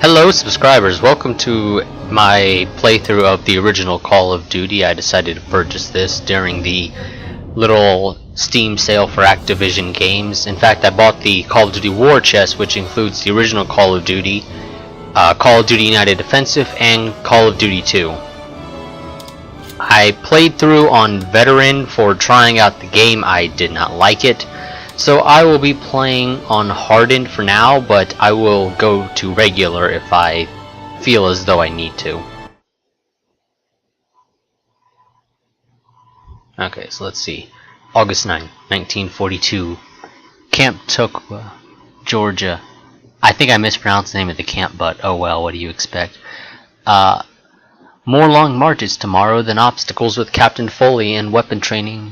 Hello subscribers, welcome to my playthrough of the original Call of Duty. I decided to purchase this during the little Steam sale for Activision games. In fact, I bought the Call of Duty War Chest, which includes the original Call of Duty, Call of Duty United Defensive, and Call of Duty 2. I played through on Veteran for trying out the game. I did not like it. So I will be playing on Hardened for now, but I will go to regular if I feel as though I need to. Okay, so let's see. August 9, 1942. Camp Tokwa, Georgia. I think I mispronounced the name of the camp, but oh well, what do you expect? More long marches tomorrow than obstacles with Captain Foley and weapon training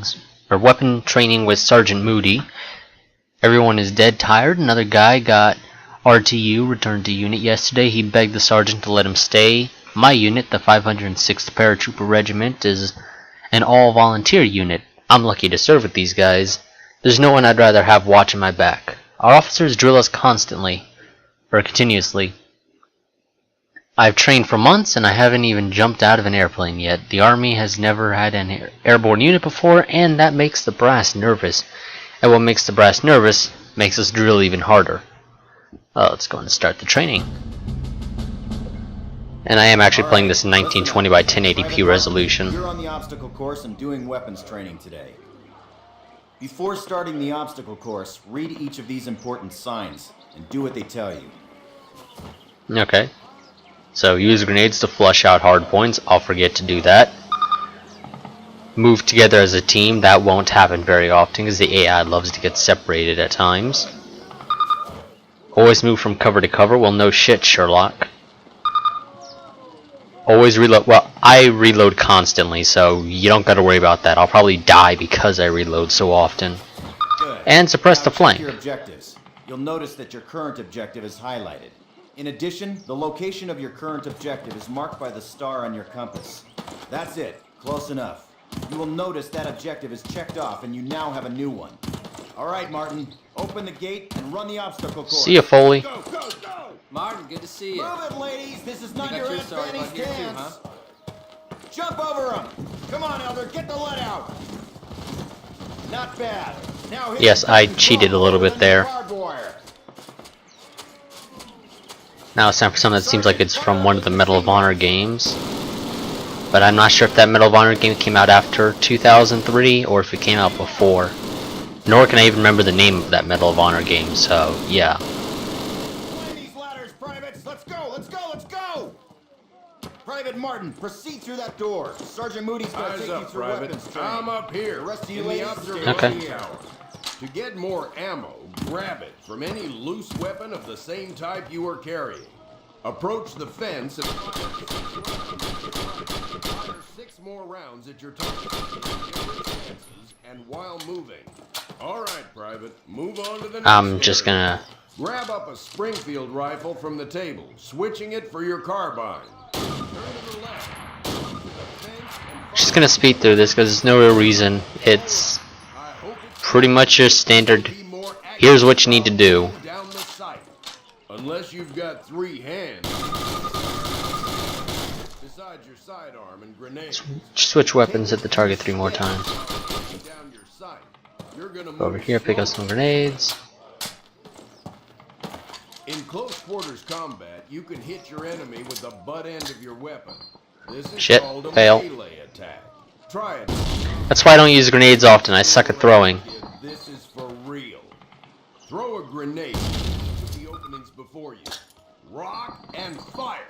with Sergeant Moody. Everyone is dead tired. Another guy got RTU, returned to unit yesterday. He begged the sergeant to let him stay. My unit, the 506th Paratrooper Regiment, is an all-volunteer unit. I'm lucky to serve with these guys. There's no one I'd rather have watching my back. Our officers drill us continuously. I've trained for months and I haven't even jumped out of an airplane yet. The Army has never had an airborne unit before, and that makes the brass nervous. And what makes the brass nervous makes us drill even harder. Well, let's go and start the training. And I am actually playing this in 1920 by 1080p resolution. You're on the obstacle course and doing weapons training today. Before starting the obstacle course, read each of these important signs and do what they tell you. Okay. So use grenades to flush out hard points. I'll forget to do that. Move together as a team. That won't happen very often because the AI loves to get separated at times. Always move from cover to cover. Well, no shit, Sherlock. Always reload. Well, I reload constantly, so you don't gotta worry about that. I'll probably die because I reload so often. Good. And suppress the flank. Your objectives. You'll notice that your current objective is highlighted. In addition, the location of your current objective is marked by the star on your compass. That's it. Close enough. You will notice that objective is checked off and you now have a new one. Alright, Martin. Open the gate and run the obstacle course. See ya, Foley. Go, go, go! Martin, good to see you. Move it, ladies! This is not You your got your Aunt sorry Fanny's bug here too, dance! Jump over him! Come on, Elder, get the lead out! Not bad. Now hit Yes, the I button cheated a little bit and there. barbed wire. Now it's time for something that seems like it's from one of the Medal of Honor games. But I'm not sure if that Medal of Honor game came out after 2003 or if it came out before. Nor can I even remember the name of that Medal of Honor game, so yeah. Climb these ladders, privates! Let's go, let's go, let's go! Private Martin, proceed through that door. Sergeant Moody's gonna take you through weapons training. I'm up here. The rest of you in the ladies, observation Okay. tower. To get more ammo, grab it from any loose weapon of the same type you are carrying. Approach the fence and fire 6 more rounds at your target. And while moving. All right, Private, move on to the next I'm just area. gonna... Grab up a Springfield rifle from the table, switching it for your carbine. Turn to the left. To the fence and Just gonna speed through this because there's no real reason. It's I hope it's pretty much your standard, be more accurate here's what you need to do. down the sight. Unless you've got 3 hands. Besides your sidearm and grenade. Switch weapons, hit the target 3 more times. Down your sight. You're gonna move Over here, pick up some grenades. In close quarters combat, you can hit your enemy with the butt end of your weapon. This is Shit, called a fail. melee attack. Try it. That's why I don't use grenades often, I suck at throwing. This is for real. Throw a grenade to the openings before you. Rock and fire.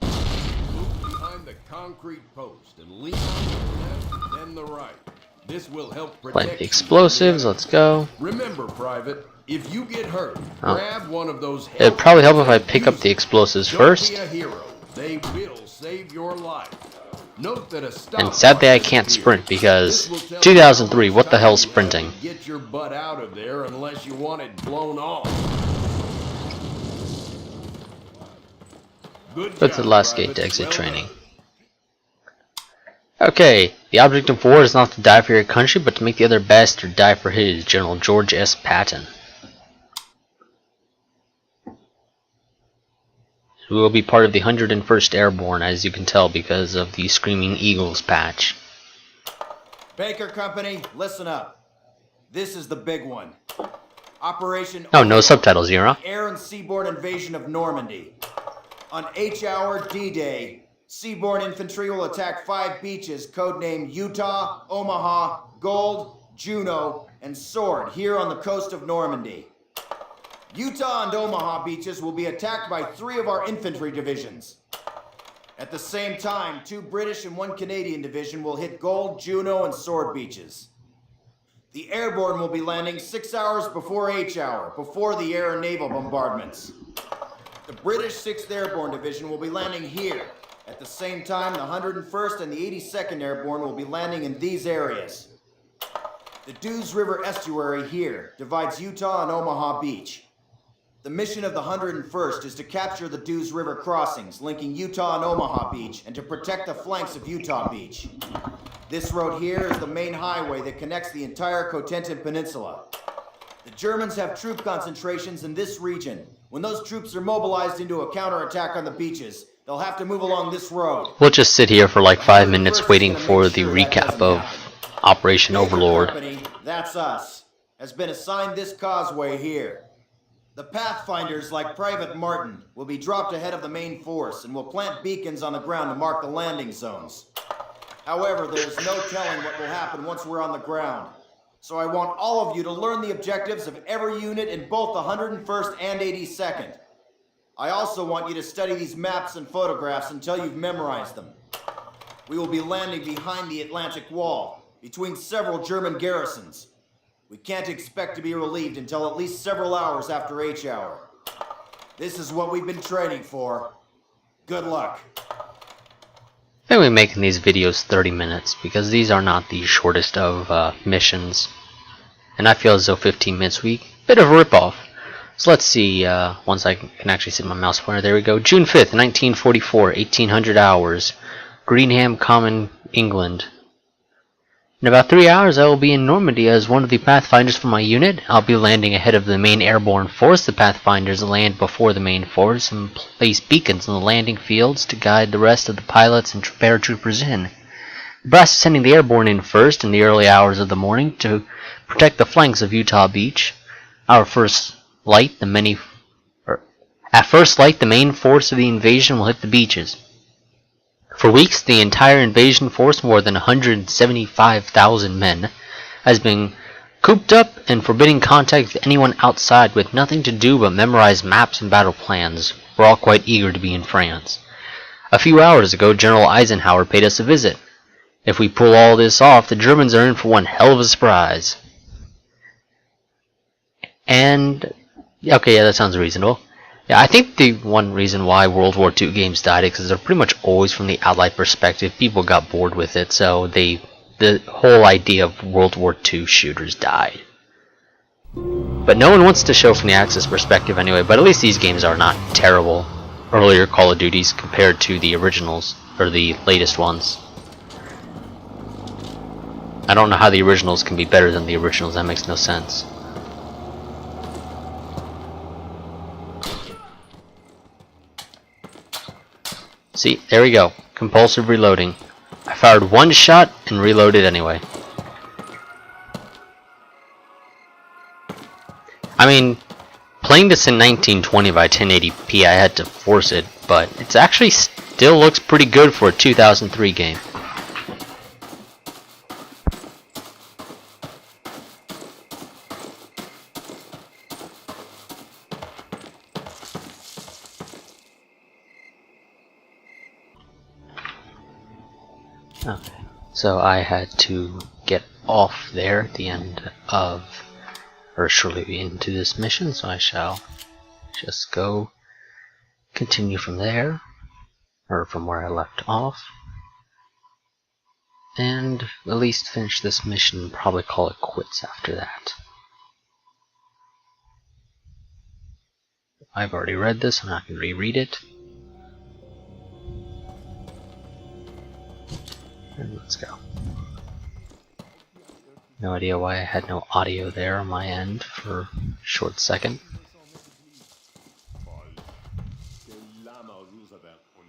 Move behind the concrete post and lean on the left, then the right. This will help protect Plant the you. explosives, let's go. Remember, Private, if you get hurt, Oh. grab one of those. It'd probably help if I pick up the explosives Don't first. be a hero. They will save your life. Note that a stop And sadly I button can't is here. sprint because This will tell 2003, you how what the much hell's time you have to sprinting? Get your butt out of there unless you want it blown off. Good Go to the job, last gate Private. to exit Well training. done. Okay, the object of war is not to die for your country, but to make the other bastard die for his. General George S. Patton. We will be part of the 101st Airborne, as you can tell because of the Screaming Eagles patch. Baker Company, listen up. This is the big one. Operation Oh, no Overlord, subtitles, Yura. the air and seaborne invasion of Normandy. On H-Hour D-Day, seaborne infantry will attack 5 beaches codenamed Utah, Omaha, Gold, Juno, and Sword here on the coast of Normandy. Utah and Omaha beaches will be attacked by 3 of our infantry divisions. At the same time, 2 British and 1 Canadian division will hit Gold, Juno, and Sword beaches. The airborne will be landing 6 hours before H-Hour, before the air and naval bombardments. The British 6th Airborne Division will be landing here. At the same time, the 101st and the 82nd Airborne will be landing in these areas. The Dews River estuary here divides Utah and Omaha Beach. The mission of the 101st is to capture the Dews River crossings linking Utah and Omaha Beach and to protect the flanks of Utah Beach. This road here is the main highway that connects the entire Cotentin Peninsula. The Germans have troop concentrations in this region. When those troops are mobilized into a counterattack on the beaches, they'll have to move along this road. We'll just sit here for like 5 minutes waiting for the recap of Operation Overlord. Company, that's us, has been assigned this causeway here. The Pathfinders, like Private Martin, will be dropped ahead of the main force and will plant beacons on the ground to mark the landing zones. However, there's no telling what will happen once we're on the ground. So I want all of you to learn the objectives of every unit in both the 101st and 82nd. I also want you to study these maps and photographs until you've memorized them. We will be landing behind the Atlantic Wall, between several German garrisons. We can't expect to be relieved until at least several hours after H-Hour. This is what we've been training for. Good luck. I'm only making these videos 30 minutes because these are not the shortest of missions. And I feel as though 15 minutes a week, bit of a ripoff. So let's see, once I can actually see my mouse pointer, there we go. June 5th, 1944, 1800 hours, Greenham Common, England. In about 3 hours I will be in Normandy as one of the Pathfinders for my unit. I'll be landing ahead of the main airborne force. The Pathfinders land before the main force and place beacons on the landing fields to guide the rest of the pilots and paratroopers in. The brass is sending the airborne in first in the early hours of the morning to protect the flanks of Utah Beach. At first light, the main force of the invasion will hit the beaches. For weeks, the entire invasion force, more than 175,000 men, has been cooped up and forbidding contact with anyone outside, with nothing to do but memorize maps and battle plans. We're all quite eager to be in France. A few hours ago, General Eisenhower paid us a visit. If we pull all this off, the Germans are in for one hell of a surprise. And, okay, yeah, that sounds reasonable. Yeah, I think the one reason why World War II games died is because they're pretty much always from the Allied perspective. People got bored with it, so the whole idea of World War II shooters died. But no one wants to show from the Axis perspective anyway, but at least these games are not terrible. Earlier Call of Duties compared to the originals, or the latest ones. I don't know how the originals can be better than the originals, that makes no sense. See, there we go. Compulsive reloading. I fired one shot and reloaded anyway. I mean, playing this in 1920 by 1080p, I had to force it, but it actually still looks pretty good for a 2003 game. Okay, so I had to get off there at the end of, or shortly into this mission, so I shall just go continue from there, or from where I left off, and at least finish this mission and probably call it quits after that. I've already read this, I'm not going to reread it. And let's go. No idea why I had no audio there on my end for a short second. Name Roosevelt und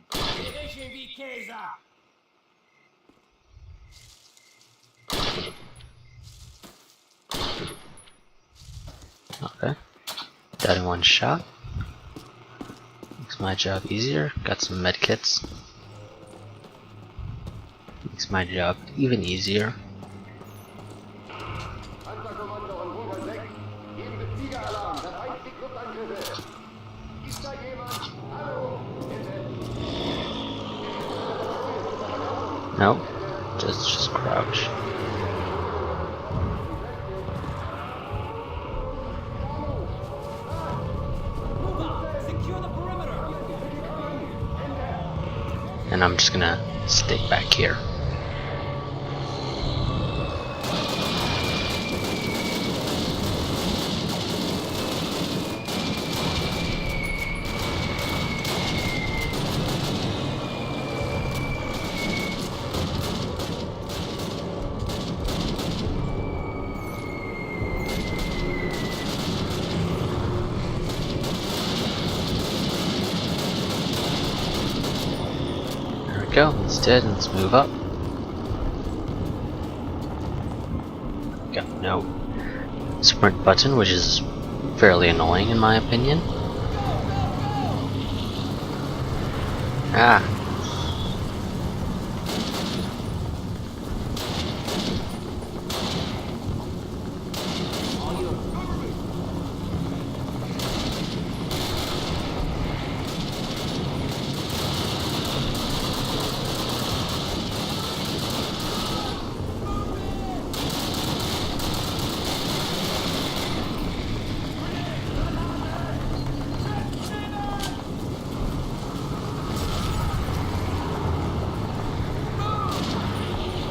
Okay. That in one shot. Makes my job easier. Got some med kits. Makes my job even easier. Panzerkommando und Bunker 6, geben Sie Tiger-Alarm, das heißt die Luftangriffe. Ist da jemand? Hallo? No, just crouch. And I'm just gonna stick back here. Go. He's dead. Let's move up. Got no sprint button, which is fairly annoying in my opinion. Ah.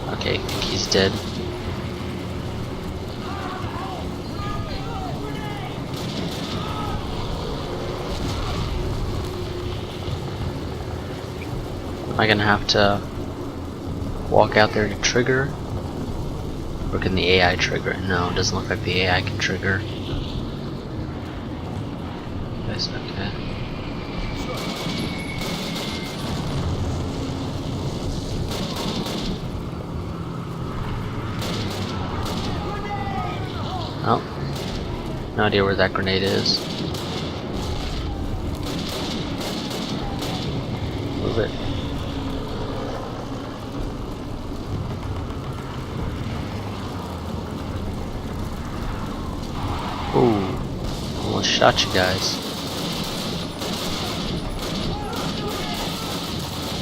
Okay, I think he's dead. Am I gonna have to walk out there to trigger? Or can the AI trigger it? No, it doesn't look like the AI can trigger. Yes, okay. Oh, no idea where that grenade is. Move it. Ooh, almost shot you guys.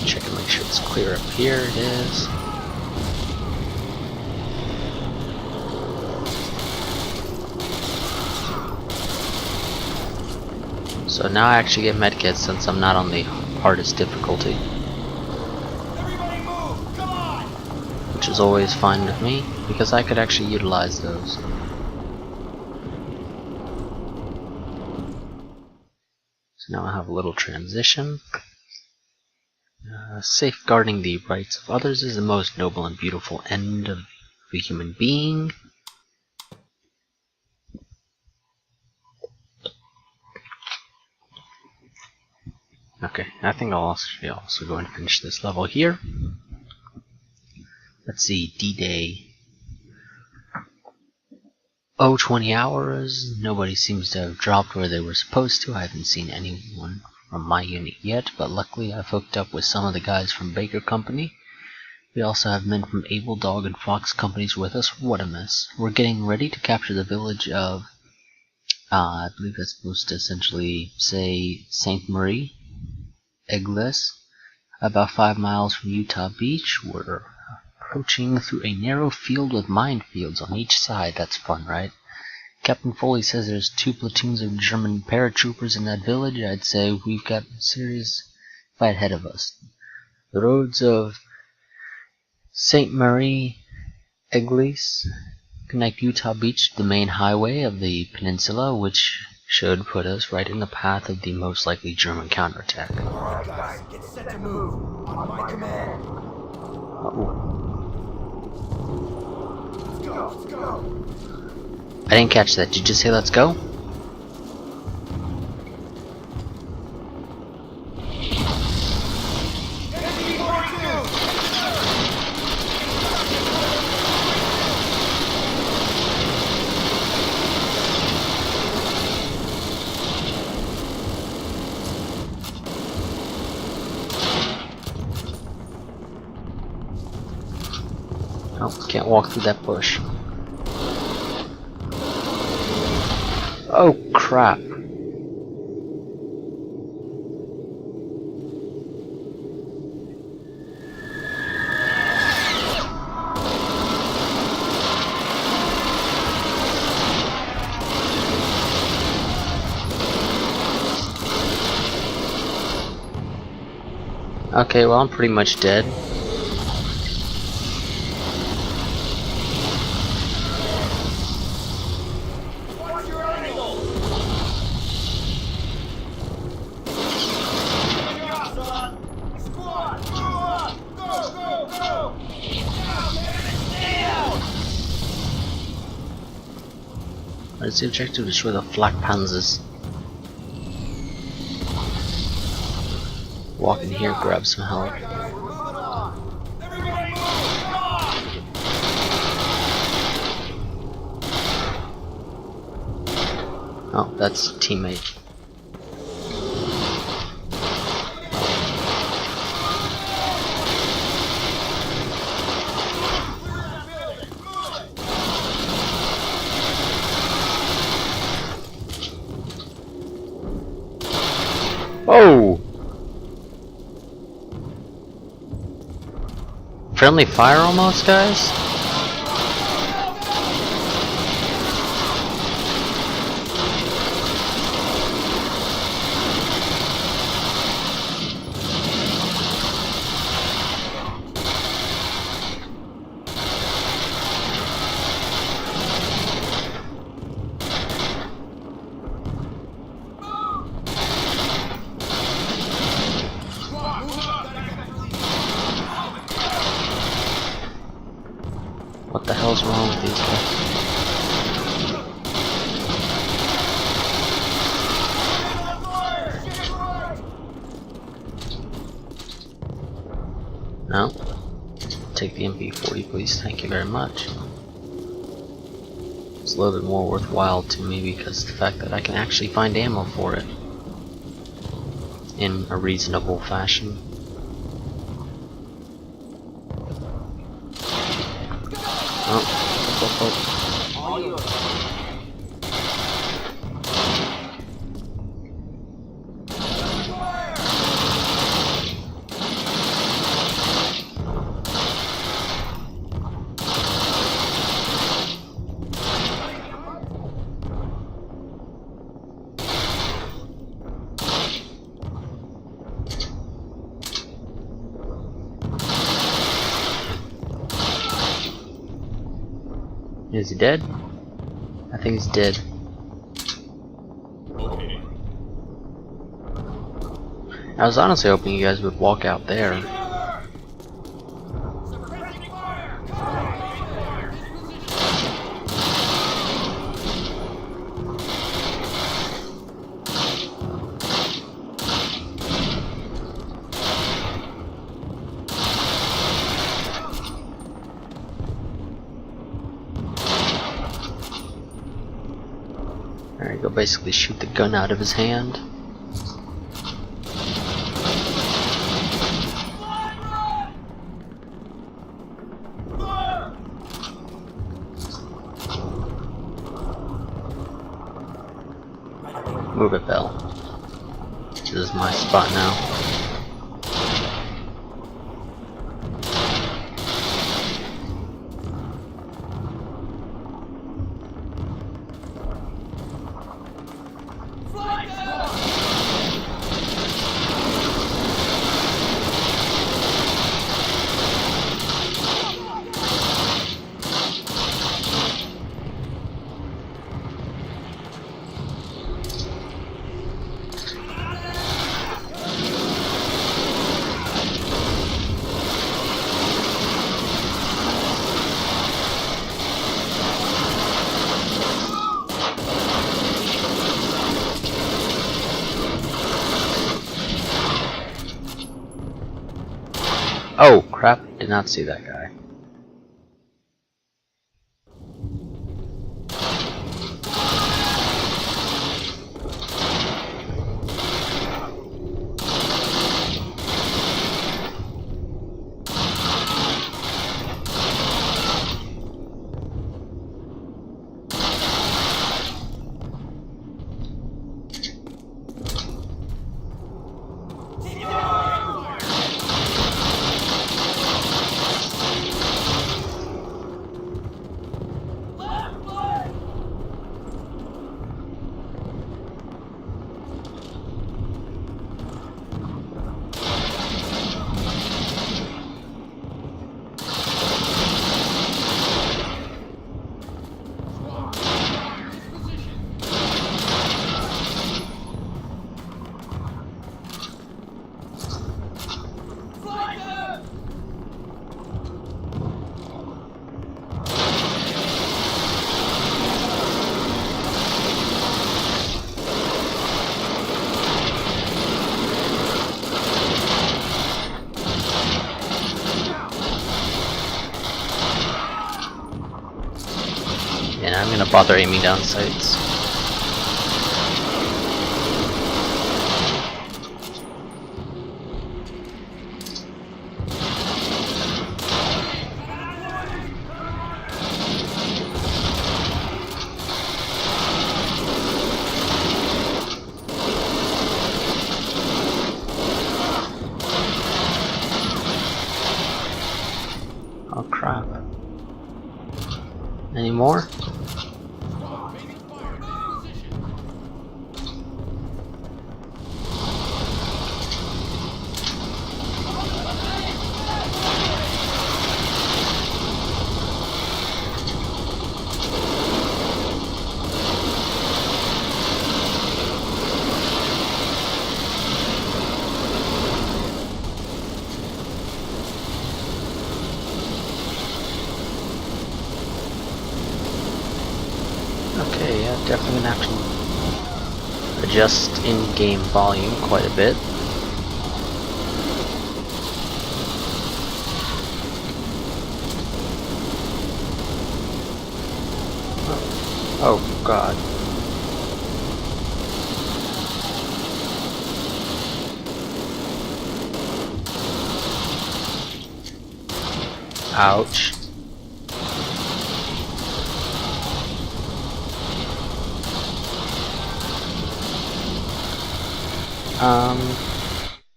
Check and make sure it's clear up here. It is. So now I actually get medkits since I'm not on the hardest difficulty. Everybody move! Come on! Which is always fine with me, because I could actually utilize those. So now I have a little transition. Safeguarding the rights of others is the most noble and beautiful end of a human being. Okay, I think I'll also go and finish this level here. Let's see, D-Day. Oh, 20 hours. Nobody seems to have dropped where they were supposed to. I haven't seen anyone from my unit yet, but luckily I've hooked up with some of the guys from Baker Company. We also have men from Able Dog and Fox Companies with us. What a mess. We're getting ready to capture the village of, I believe that's supposed to essentially say St. Marie. Eggless, about 5 miles from Utah Beach. We're approaching through a narrow field with minefields on each side. That's fun, right? Captain Foley says there's 2 platoons of German paratroopers in that village. I'd say we've got a serious fight ahead of us. The roads of St. Marie Eggless connect Utah Beach to the main highway of the peninsula, which should put us right in the path of the most likely German counterattack. Alright guys, get set to move. On my command. Let's go, let's go. I didn't catch that. Did you just say let's go? Oh, can't walk through that bush. Oh crap. Okay, well I'm pretty much dead. Where's the objective? Destroy the flak panzers. Walk in here, grab some help. Oh, that's a teammate. Oh! Friendly fire almost, guys? What the hell's wrong with these guys? No? Take the MP40 please, thank you very much. It's a little bit more worthwhile to me because of the fact that I can actually find ammo for it. In a reasonable fashion. Oh. Is he dead? I think he's dead. I was honestly hoping you guys would walk out there. Alright, go basically shoot the gun out of his hand. Move it, Bell. This is my spot now. Oh crap, did not see that guy. bother aiming down sights. Oh crap. Any more? Okay, yeah, definitely gonna have to adjust in-game volume quite a bit. Oh god. Ouch.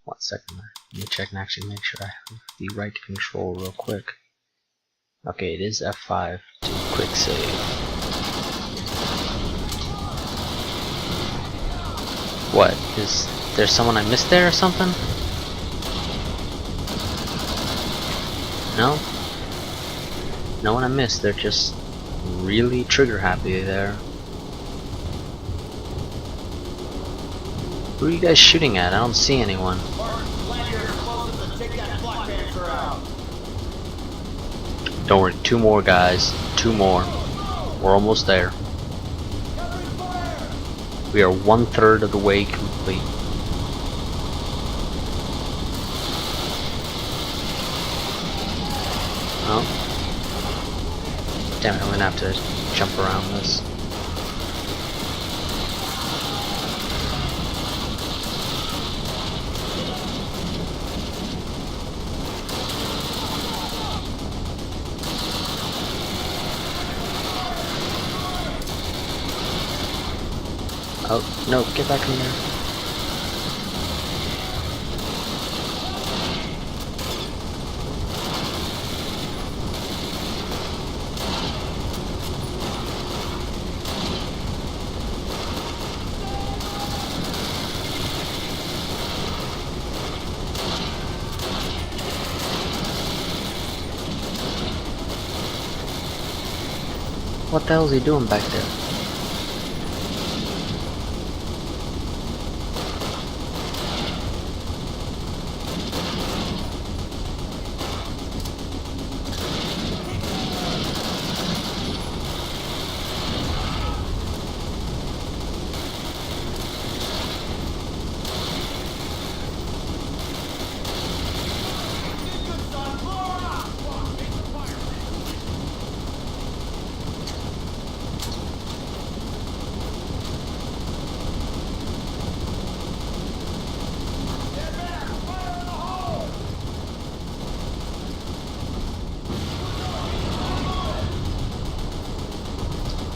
One second. Let me check and actually make sure I have the right control real quick. Okay, it is F5 to quick save. What? Is there someone I missed there or something? No? No one I missed, they're just really trigger happy there. Who are you guys shooting at? I don't see anyone. Don't worry, 2 more guys. 2 more. We're almost there. We are 1/3 of the way complete. Oh. Damn it, I'm gonna have to jump around this. Oh, no, get back in there. What the hell is he doing back there?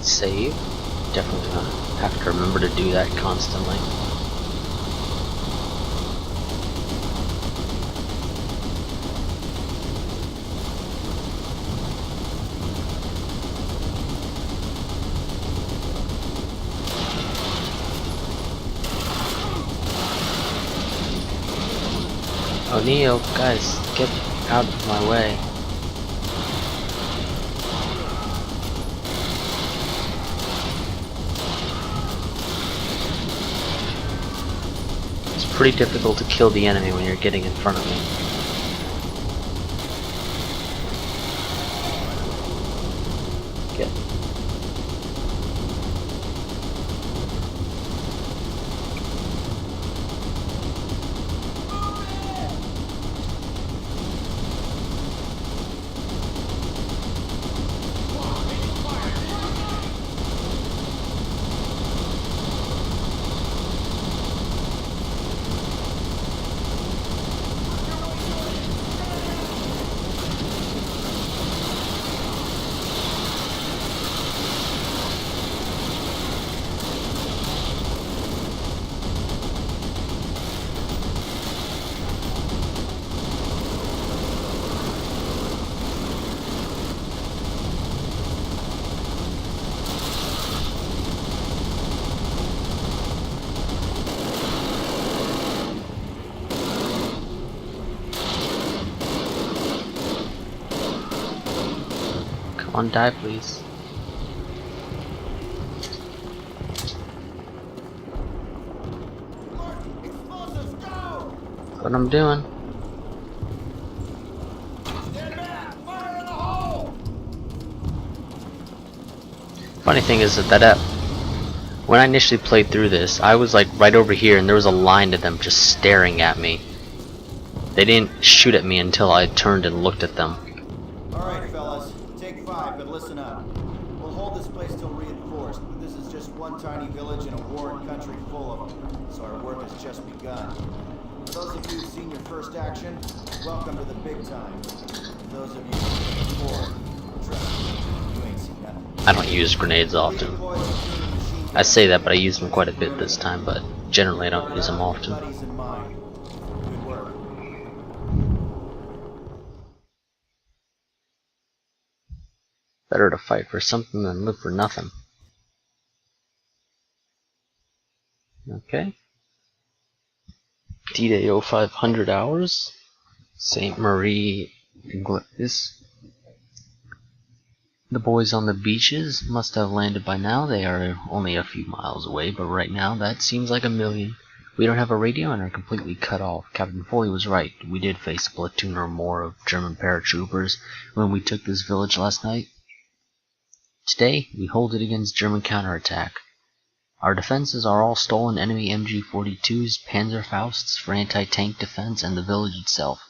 Save. Definitely gonna have to remember to do that constantly. Oh, Neo, guys, get out of my way. It's pretty difficult to kill the enemy when you're getting in front of me. Get. on, die please. Explosives, go! That's what I'm doing. Stand back! Fire in the hole! Funny thing is that when I initially played through this, I was like right over here and there was a line of them just staring at me. They didn't shoot at me until I turned and looked at them. Alright, fellas. Take 5, but listen up. We'll hold this place till reinforced, but this is just one tiny village in a warring country full of them, so our work has just begun. For those of you who've seen your first action, welcome to the big time. For those of you before, trust me, you ain't seen nothing. I don't use grenades often. I say that, but I use them quite a bit this time, but generally I don't use them often. Buddies in mind. Good work. Better to fight for something than live for nothing. Okay. D-Day 0500 hours. St. Marie Iglesias. The boys on the beaches must have landed by now. They are only a few miles away, but right now that seems like a million. We don't have a radio and are completely cut off. Captain Foley was right. We did face a platoon or more of German paratroopers when we took this village last night. Today, we hold it against German counterattack. Our defenses are all stolen enemy MG-42s, Panzerfausts for anti-tank defense, and the village itself.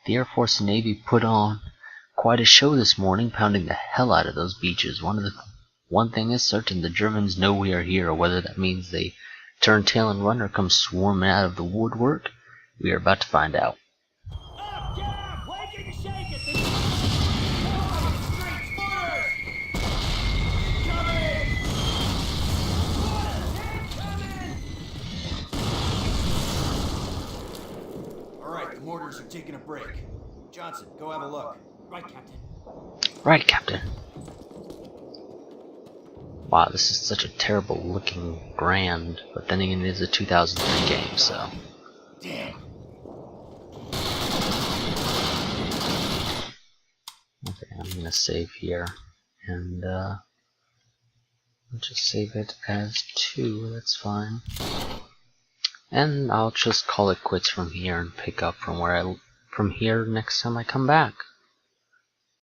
The Air Force and Navy put on quite a show this morning, pounding the hell out of those beaches. One thing is certain, the Germans know we are here, whether that means they turn tail and run or come swarming out of the woodwork. We are about to find out. Up, down, wake and shake it. Alright, the mortars are taking a break. Johnson, go have a look. Right, Captain. Right, Captain. Wow, this is such a terrible looking brand, but then again it is a 2003 game, so. Damn. Okay, I'm gonna save here, and I'll just save it as 2, that's fine. And I'll just call it quits from here and pick up from here next time I come back.